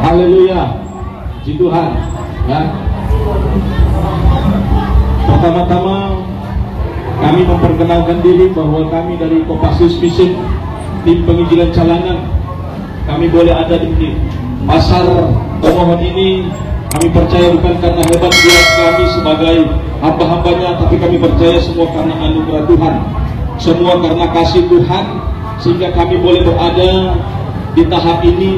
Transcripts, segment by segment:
Haleluya, puji Tuhan. Ya. Pertama-tama kami memperkenalkan diri bahwa kami dari Kopassus Mission, tim penginjilan Calangan. Kami boleh ada di pasar Tomohon ini. Kami percaya bukan karena hebat dia kami sebagai hamba-hambanya, tapi kami percaya semua karena anugerah Tuhan, semua karena kasih Tuhan, sehingga kami boleh berada di tahap ini,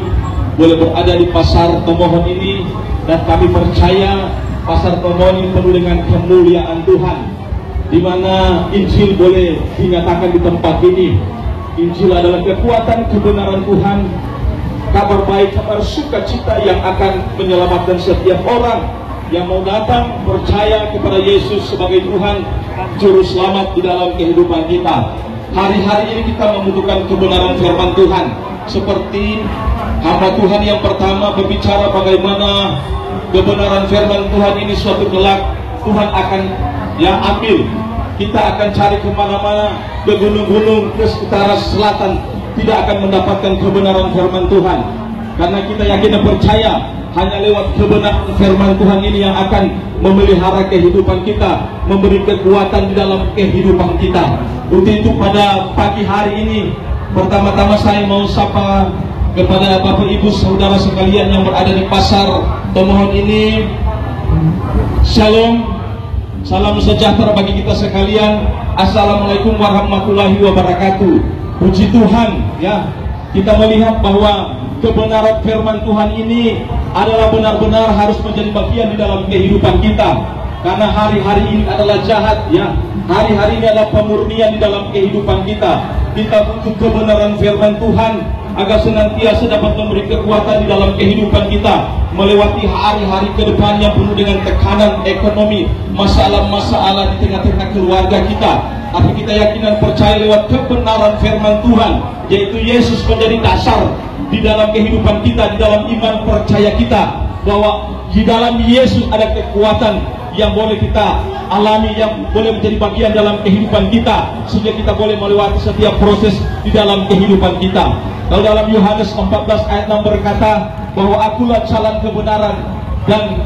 boleh berada di pasar Tomohon ini. Dan kami percaya pasar Tomohon ini penuh dengan kemuliaan Tuhan, di mana Injil boleh dinyatakan di tempat ini. Injil adalah kekuatan kebenaran Tuhan, kabar baik, kabar sukacita yang akan menyelamatkan setiap orang yang mau datang percaya kepada Yesus sebagai Tuhan Juru Selamat di dalam kehidupan kita. Hari-hari ini kita membutuhkan kebenaran firman Tuhan. Seperti hamba Tuhan yang pertama berbicara bagaimana kebenaran firman Tuhan ini suatu kelak Tuhan akan ambil. Kita akan cari kemana-mana, ke gunung-gunung, ke utara, selatan, tidak akan mendapatkan kebenaran firman Tuhan. Karena kita yakin dan percaya hanya lewat kebenaran firman Tuhan ini yang akan memelihara kehidupan kita, memberi kekuatan di dalam kehidupan kita. Untuk itu pada pagi hari ini, pertama-tama saya mau sapa kepada Bapak Ibu Saudara sekalian yang berada di pasar Tomohon ini. Shalom, salam sejahtera bagi kita sekalian. Assalamualaikum warahmatullahi wabarakatuh. Puji Tuhan, ya. Kita melihat bahwa kebenaran firman Tuhan ini adalah benar-benar harus menjadi bagian di dalam kehidupan kita. Karena hari-hari ini adalah jahat, ya. Hari-hari ini adalah pemurnian di dalam kehidupan kita. Kita butuh kebenaran firman Tuhan agar senantiasa dapat memberi kekuatan di dalam kehidupan kita melewati hari-hari ke depan yang penuh dengan tekanan ekonomi, masalah-masalah di tengah-tengah keluarga kita. Tapi kita yakin dan percaya lewat kebenaran firman Tuhan, yaitu Yesus menjadi dasar di dalam kehidupan kita, di dalam iman percaya kita, bahwa di dalam Yesus ada kekuatan yang boleh kita alami, yang boleh menjadi bagian dalam kehidupan kita, sehingga kita boleh melewati setiap proses di dalam kehidupan kita. Kalau dalam Yohanes 14 ayat 6 berkata bahwa akulah jalan kebenaran dan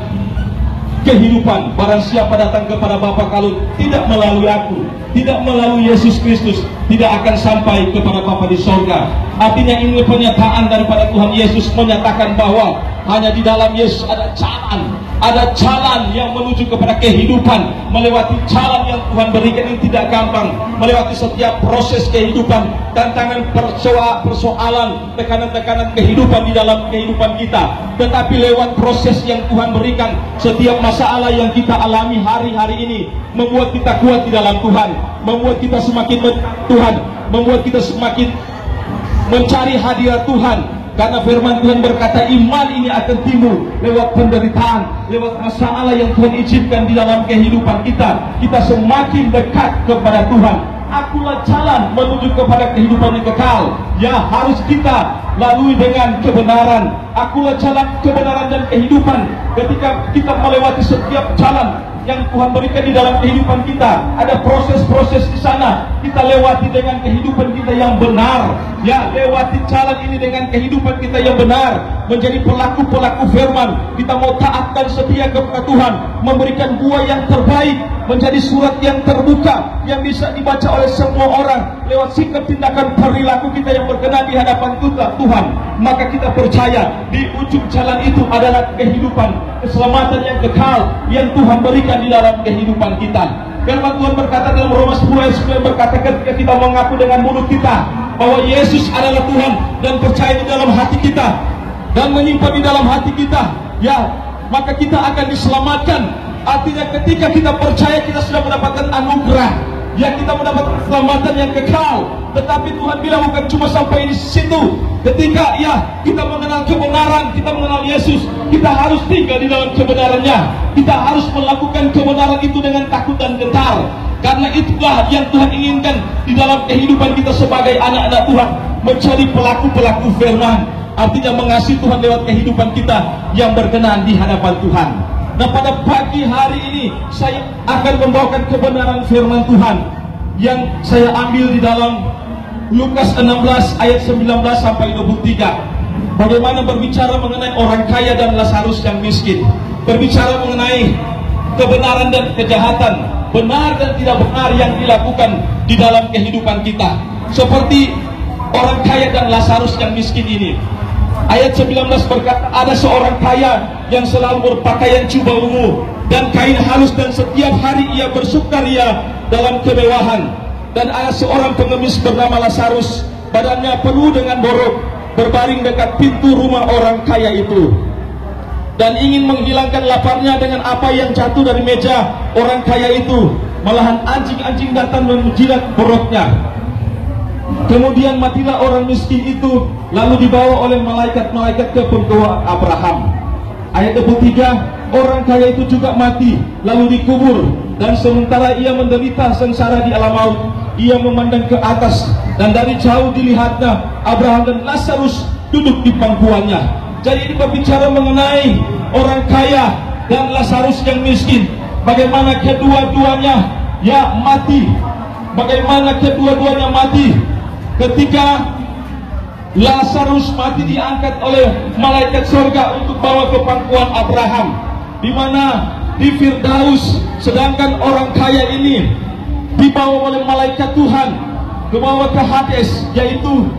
kehidupan. Barang siapa datang kepada Bapa kalau tidak melalui aku, tidak melalui Yesus Kristus, tidak akan sampai kepada Bapa di sorga. Artinya ini pernyataan daripada Tuhan Yesus menyatakan bahwa hanya di dalam Yesus ada jalan yang menuju kepada kehidupan, melewati jalan yang Tuhan berikan yang tidak gampang, melewati setiap proses kehidupan, tantangan, persoalan, tekanan-tekanan kehidupan di dalam kehidupan kita. Tetapi lewat proses yang Tuhan berikan, setiap masalah yang kita alami hari-hari ini membuat kita kuat di dalam Tuhan, membuat kita semakin Tuhan, membuat kita semakin mencari hadirat Tuhan. Karena firman Tuhan berkata iman ini akan timbul lewat penderitaan, lewat masalah yang Tuhan izinkan di dalam kehidupan kita. Kita semakin dekat kepada Tuhan. Akulah jalan menuju kepada kehidupan yang kekal. Ya, harus kita lalui dengan kebenaran. Akulah jalan kebenaran dan kehidupan. Ketika kita melewati setiap jalan yang Tuhan berikan di dalam kehidupan kita, ada proses-proses di sana. Kita lewati dengan kehidupan kita yang benar. Ya, lewati jalan ini dengan kehidupan kita yang benar, menjadi pelaku-pelaku firman. Kita mau taat dan setia kepada Tuhan, memberikan buah yang terbaik, menjadi surat yang terbuka yang bisa dibaca oleh semua orang lewat sikap, tindakan, perilaku kita yang berkenan di hadapan Tuhan. Maka kita percaya di ujung jalan itu adalah kehidupan, keselamatan yang kekal yang Tuhan berikan di dalam kehidupan kita. Firman Tuhan berkata dalam Roma 10 ayat 9 berkata, ketika kita mengaku dengan mulut kita bahwa Yesus adalah Tuhan dan percaya di dalam hati kita dan menyimpan di dalam hati kita, ya, maka kita akan diselamatkan. Artinya ketika kita percaya kita sudah mendapatkan anugerah, ya kita mendapat keselamatan yang kekal. Tetapi Tuhan bilang bukan cuma sampai di situ. Ketika ya kita mengenal kebenaran, kita mengenal Yesus, kita harus tinggal di dalam kebenarannya. Kita harus melakukan kebenaran itu dengan takut dan gentar. Karena itulah yang Tuhan inginkan di dalam kehidupan kita sebagai anak-anak Tuhan, menjadi pelaku-pelaku firman. Artinya mengasihi Tuhan lewat kehidupan kita yang berkenan di hadapan Tuhan. Nah, pada pagi hari ini saya akan membawakan kebenaran firman Tuhan yang saya ambil di dalam Lukas 16 ayat 19 sampai 23. Bagaimana berbicara mengenai orang kaya dan Lazarus yang miskin. Berbicara mengenai kebenaran dan kejahatan, benar dan tidak benar yang dilakukan di dalam kehidupan kita. Seperti orang kaya dan Lazarus yang miskin ini. Ayat 19 berkata, ada seorang kaya yang selalu berpakaian jubah ungu dan kain halus, dan setiap hari ia bersukaria dalam kemewahan. Dan ada seorang pengemis bernama Lazarus, badannya penuh dengan borok, berbaring dekat pintu rumah orang kaya itu, dan ingin menghilangkan laparnya dengan apa yang jatuh dari meja orang kaya itu. Malahan anjing-anjing datang menjilat boroknya. Kemudian matilah orang miskin itu, lalu dibawa oleh malaikat-malaikat ke penggawa Abraham. Ayat 23, orang kaya itu juga mati, lalu dikubur. Dan sementara ia menderita sengsara di alam maut, ia memandang ke atas, dan dari jauh dilihatnya Abraham dan Lazarus duduk di pangkuannya. Jadi ini berbicara mengenai orang kaya dan Lazarus yang miskin. Bagaimana kedua-duanya ya mati. Bagaimana kedua-duanya mati. Ketika Lazarus mati, diangkat oleh malaikat surga untuk bawa ke pangkuan Abraham, di mana di Firdaus. Sedangkan orang kaya ini dibawa oleh malaikat Tuhan dibawa ke Hades, yaitu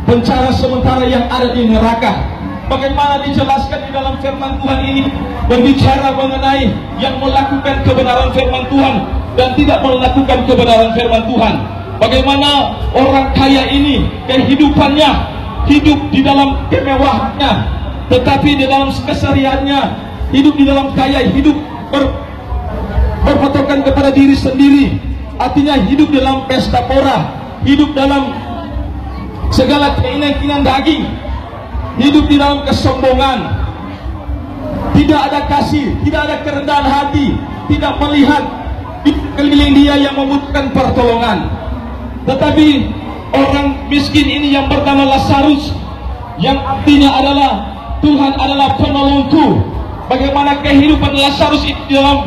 penjara sementara yang ada di neraka. Bagaimana dijelaskan di dalam firman Tuhan ini, berbicara mengenai yang melakukan kebenaran firman Tuhan dan tidak melakukan kebenaran firman Tuhan. Bagaimana orang kaya ini kehidupannya hidup di dalam kemewahannya, tetapi di dalam kesehariannya hidup di dalam kaya, hidup berpatokan kepada diri sendiri. Artinya hidup dalam pesta pora, hidup dalam segala keinginan daging, hidup di dalam kesombongan, tidak ada kasih, tidak ada kerendahan hati, tidak melihat di keliling dia yang membutuhkan pertolongan. Tetapi orang miskin ini yang bernama Lazarus, yang artinya adalah Tuhan adalah penolongku. Bagaimana kehidupan Lazarus itu dalam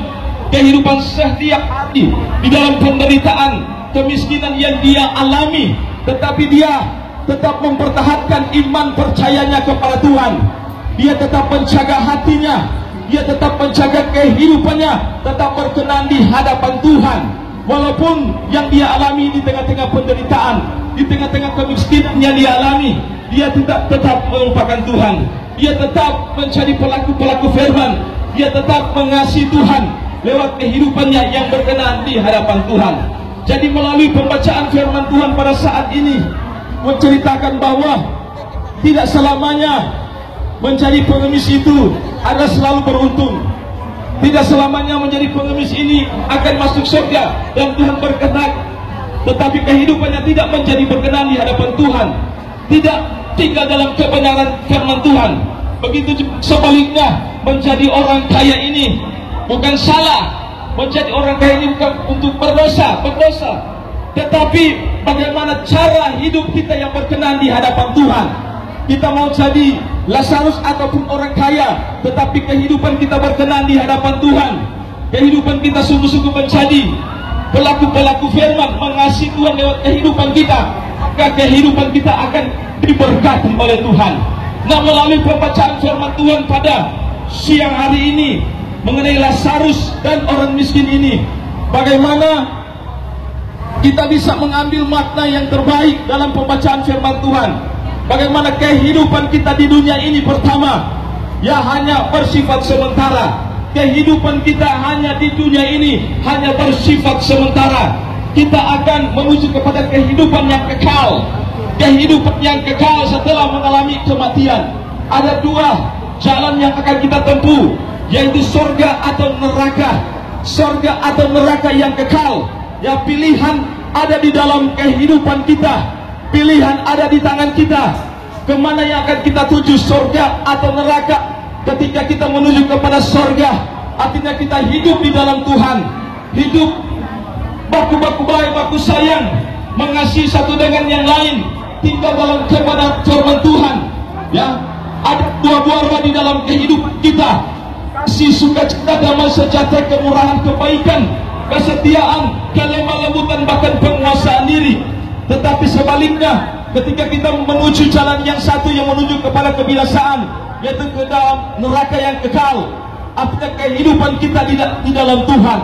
kehidupan setiap hari, di dalam penderitaan, kemiskinan yang dia alami, tetapi dia tetap mempertahankan iman percayanya kepada Tuhan. Dia tetap menjaga hatinya, dia tetap menjaga kehidupannya, tetap berkenan di hadapan Tuhan. Walaupun yang dia alami di tengah-tengah penderitaan, di tengah-tengah kemiskinan yang dia alami, dia tetap melupakan Tuhan. Dia tetap menjadi pelaku-pelaku firman. Dia tetap mengasihi Tuhan lewat kehidupannya yang berkenan di hadapan Tuhan. Jadi melalui pembacaan firman Tuhan pada saat ini menceritakan bahwa tidak selamanya menjadi pengemis itu adalah selalu beruntung. Tidak selamanya menjadi pengemis ini akan masuk surga dan Tuhan berkenan. Tetapi kehidupannya tidak menjadi berkenan di hadapan Tuhan, tidak tinggal dalam kebenaran firman Tuhan. Begitu sebaliknya, menjadi orang kaya ini bukan salah. Menjadi orang kaya ini bukan untuk berdosa, tetapi bagaimana cara hidup kita yang berkenan di hadapan Tuhan. Kita mau jadi Lazarus ataupun orang kaya, tetapi kehidupan kita berkenan di hadapan Tuhan. Kehidupan kita sungguh-sungguh menjadi pelaku-pelaku firman, mengasihi Tuhan lewat kehidupan kita, maka kehidupan kita akan diberkati oleh Tuhan. Nah, melalui pembacaan firman Tuhan pada siang hari ini mengenai Lazarus dan orang miskin ini, bagaimana kita bisa mengambil makna yang terbaik dalam pembacaan firman Tuhan. Bagaimana kehidupan kita di dunia ini, pertama, ya hanya bersifat sementara. Kehidupan kita hanya di dunia ini hanya bersifat sementara. Kita akan menuju kepada kehidupan yang kekal. Kehidupan yang kekal setelah mengalami kematian. Ada dua jalan yang akan kita tempuh, yaitu surga atau neraka. Surga atau neraka yang kekal. Ya, pilihan ada di dalam kehidupan kita. Pilihan ada di tangan kita. Kemana yang akan kita tuju, surga atau neraka? Ketika kita menuju kepada surga, artinya kita hidup di dalam Tuhan. Hidup baku-baku baik, baku sayang, mengasihi satu dengan yang lain, tinggal dalam kebenaran firman Tuhan. Ya, ada buah-buah roh di dalam kehidupan kita. Kasih, sukacita, damai sejahtera, kemurahan, kebaikan, kesetiaan, kelemah lembutan, bahkan penguasaan diri. Tetapi sebaliknya, ketika kita menuju jalan yang satu yang menuju kepada kebinasaan, yaitu ke dalam neraka yang kekal, artinya kehidupan kita di dalam Tuhan.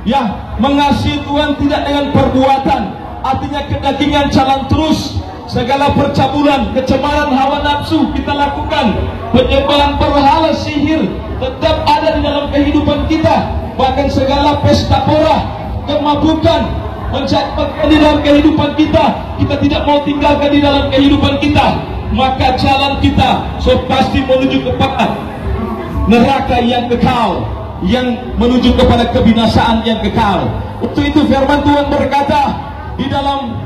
Ya, mengasihi Tuhan tidak dengan perbuatan, artinya kedagingan jalan terus. Segala percabulan, kecemaran hawa nafsu kita lakukan, penyembahan berhala, sihir tetap ada di dalam kehidupan kita. Bahkan segala pesta pora, kemabukan mencapai di dalam kehidupan kita, kita tidak mau tinggalkan di dalam kehidupan kita. Maka jalan kita pasti menuju kepada neraka yang kekal, yang menuju kepada kebinasaan yang kekal. Untuk itu firman Tuhan berkata di dalam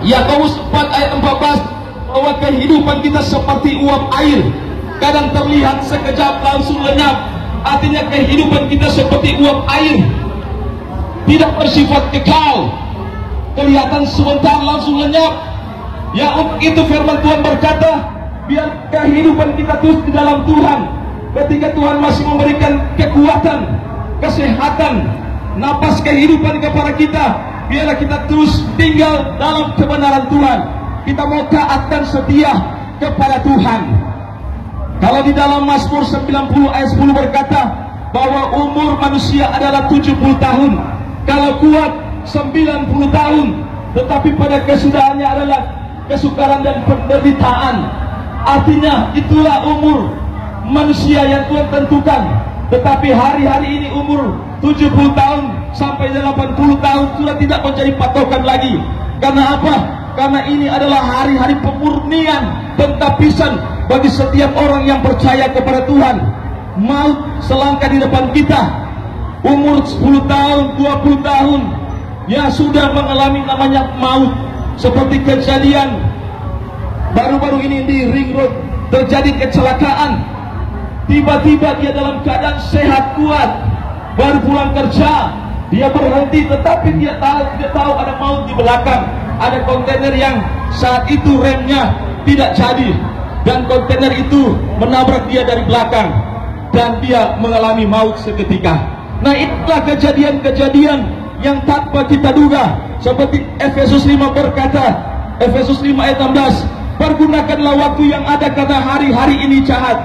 Yakobus 4 ayat 14 bahwa kehidupan kita seperti uap air, kadang terlihat sekejap langsung lenyap. Artinya kehidupan kita seperti uap air, tidak bersifat kekal, kelihatan sebentar langsung lenyap. Ya, untuk itu firman Tuhan berkata, biar kehidupan kita terus di dalam Tuhan. Ketika Tuhan masih memberikan kekuatan, kesehatan, napas kehidupan kepada kita, biarlah kita terus tinggal dalam kebenaran Tuhan. Kita mau taat dan setia kepada Tuhan. Kalau di dalam Mazmur 90 ayat 10 berkata bahwa umur manusia adalah 70 tahun, kalau kuat 90 tahun, tetapi pada kesudahannya adalah kesukaran dan penderitaan. Artinya itulah umur manusia yang Tuhan tentukan. Tetapi hari-hari ini umur 70 tahun sampai 80 tahun sudah tidak menjadi patokan lagi. Karena apa? Karena ini adalah hari-hari pemurnian, pentapisan bagi setiap orang yang percaya kepada Tuhan. Maut selangkah di depan kita. Umur 10 tahun, 20 tahun, ya sudah mengalami namanya maut. Seperti kejadian baru-baru ini di Ring Road, terjadi kecelakaan. Tiba-tiba dia dalam keadaan sehat kuat, baru pulang kerja, dia berhenti, tetapi dia tahu ada maut di belakang. Ada kontainer yang saat itu remnya tidak jadi, dan kontainer itu menabrak dia dari belakang, dan dia mengalami maut seketika. Nah, itulah kejadian-kejadian yang tanpa kita duga. Seperti Efesus 5 berkata, Efesus 5 ayat 16, pergunakanlah waktu yang ada karena hari-hari ini jahat.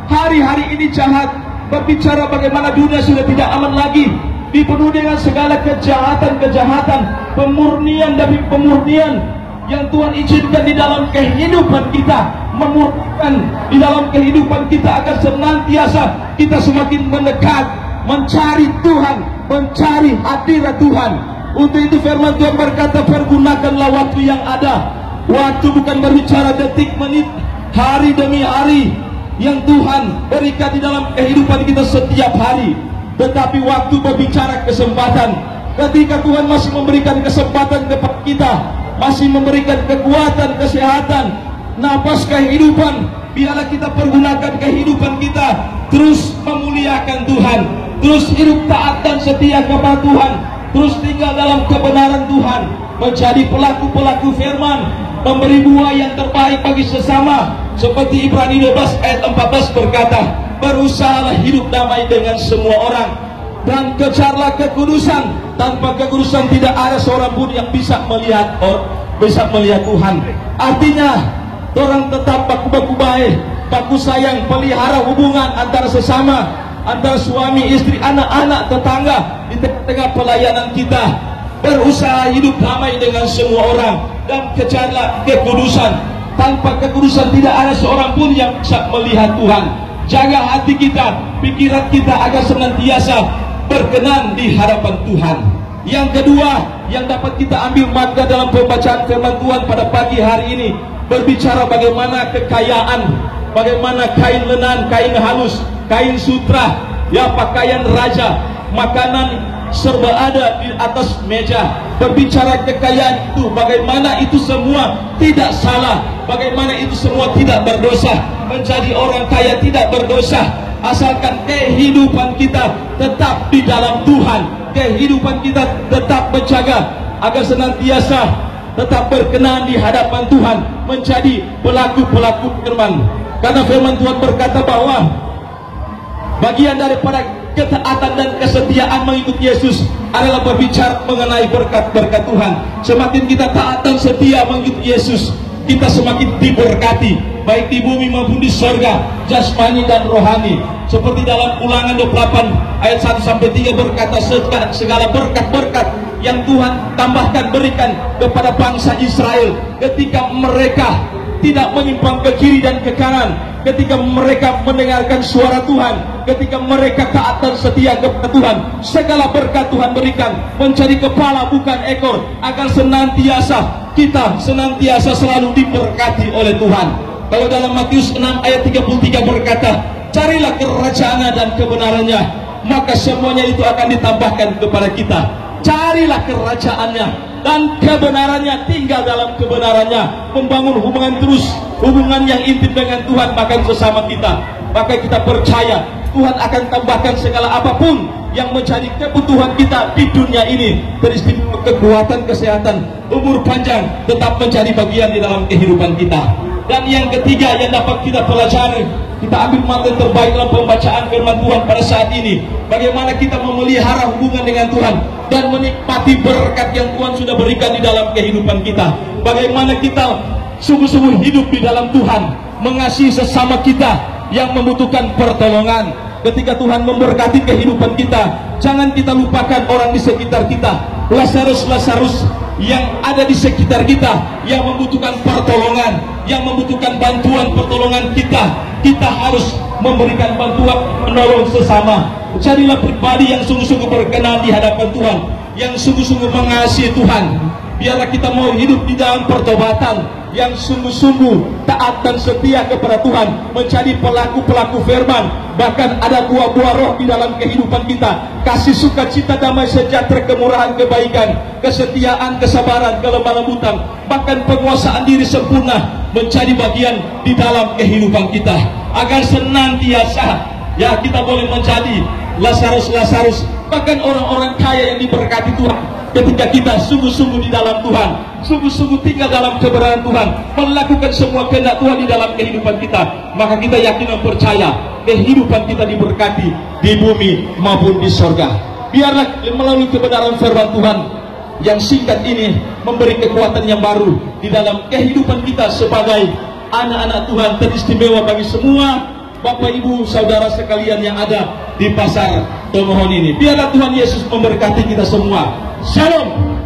Hari-hari ini jahat, berbicara bagaimana dunia sudah tidak aman lagi, dipenuhi dengan segala kejahatan-kejahatan, pemurnian demi pemurnian yang Tuhan izinkan di dalam kehidupan kita, memurnikan di dalam kehidupan kita agar senantiasa kita semakin mendekat, mencari Tuhan, mencari hadirat Tuhan. Untuk itu firman Tuhan berkata, pergunakanlah waktu yang ada. Waktu bukan berbicara detik, menit, hari demi hari yang Tuhan berikan di dalam kehidupan kita setiap hari, tetapi waktu berbicara kesempatan. Ketika Tuhan masih memberikan kesempatan kepada kita, masih memberikan kekuatan, kesehatan, napas kehidupan, biarlah kita pergunakan kehidupan kita terus memuliakan Tuhan, terus hidup taat dan setia kepada Tuhan, terus tinggal dalam kebenaran Tuhan, menjadi pelaku-pelaku firman, memberi buah yang terbaik bagi sesama. Seperti Ibrani 12 ayat 14 berkata, berusahalah hidup damai dengan semua orang dan kejarlah kekudusan. Tanpa kekudusan tidak ada seorang pun yang bisa melihat Tuhan. Artinya orang tetap baku-baku baik, baku sayang, pelihara hubungan antara sesama, antara suami, istri, anak-anak, tetangga, di tengah-tengah pelayanan kita. Berusaha hidup damai dengan semua orang dan kejarlah kekudusan. Tanpa kekudusan tidak ada seorang pun yang bisa melihat Tuhan. Jaga hati kita, pikiran kita agar senantiasa berkenan di hadapan Tuhan. Yang kedua yang dapat kita ambil makna dalam pembacaan firman Tuhan pada pagi hari ini, berbicara bagaimana kekayaan, bagaimana kain lenan, kain halus, kain sutra, ya pakaian raja, makanan serba ada di atas meja, berbicara kekayaan itu, bagaimana itu semua tidak salah, bagaimana itu semua tidak berdosa. Menjadi orang kaya tidak berdosa, asalkan kehidupan kita tetap di dalam Tuhan, kehidupan kita tetap menjaga agar senantiasa tetap berkenan di hadapan Tuhan, menjadi pelaku-pelaku firman. Karena firman Tuhan berkata bahwa bagian daripada ketaatan dan kesetiaan mengikuti Yesus adalah berbicara mengenai berkat-berkat Tuhan. Semakin kita taat dan setia mengikuti Yesus, kita semakin diberkati, baik di bumi maupun di sorga, jasmani dan rohani. Seperti dalam Ulangan 28 ayat 1-3 berkata, segala berkat-berkat yang Tuhan tambahkan berikan kepada bangsa Israel ketika mereka tidak menyimpang ke kiri dan ke kanan, ketika mereka mendengarkan suara Tuhan, ketika mereka taat dan setia kepada Tuhan. Segala berkat Tuhan berikan, menjadi kepala bukan ekor, agar kita senantiasa selalu diberkati oleh Tuhan. Kalau dalam Matius 6 ayat 33 berkata, carilah kerajaan dan kebenarannya, maka semuanya itu akan ditambahkan kepada kita. Carilah kerajaannya dan kebenarannya, tinggal dalam kebenarannya, membangun hubungan yang intim dengan Tuhan, bahkan sesama kita. Maka kita percaya Tuhan akan tambahkan segala apapun yang menjadi kebutuhan kita di dunia ini. Teristimewa kekuatan, kesehatan, umur panjang tetap menjadi bagian di dalam kehidupan kita. Dan yang ketiga yang dapat kita pelajari, kita ambil materi terbaik dalam pembacaan firman Tuhan pada saat ini, bagaimana kita memelihara hubungan dengan Tuhan dan menikmati berkat yang Tuhan sudah berikan di dalam kehidupan kita. Bagaimana kita sungguh-sungguh hidup di dalam Tuhan, mengasihi sesama kita yang membutuhkan pertolongan. Ketika Tuhan memberkati kehidupan kita, jangan kita lupakan orang di sekitar kita, Lazarus yang ada di sekitar kita, yang membutuhkan pertolongan, yang membutuhkan bantuan pertolongan kita. Kita harus memberikan bantuan, menolong sesama. Jadilah pribadi yang sungguh-sungguh berkenan di hadapan Tuhan, yang sungguh-sungguh mengasihi Tuhan. Biarlah kita mau hidup di dalam pertobatan, yang sungguh-sungguh taat dan setia kepada Tuhan, menjadi pelaku-pelaku firman. Bahkan ada buah-buah roh di dalam kehidupan kita: kasih, sukacita, damai sejahtera, kemurahan, kebaikan, kesetiaan, kesabaran, kelemah lembutan, bahkan penguasaan diri sempurna menjadi bagian di dalam kehidupan kita, agar senantiasa kita boleh menjadi Lazarus, bahkan orang-orang kaya yang diberkati Tuhan. Ketika kita sungguh-sungguh di dalam Tuhan, sungguh-sungguh tinggal dalam kebenaran Tuhan, melakukan semua kehendak Tuhan di dalam kehidupan kita, maka kita yakin dan percaya kehidupan kita diberkati di bumi maupun di sorga. Biarlah melalui kebenaran firman Tuhan yang singkat ini memberi kekuatan yang baru di dalam kehidupan kita sebagai anak-anak Tuhan teristimewa bagi semua Bapak Ibu Saudara sekalian yang ada di Pasar Tomohon ini. Biarlah Tuhan Yesus memberkati kita semua. Shalom.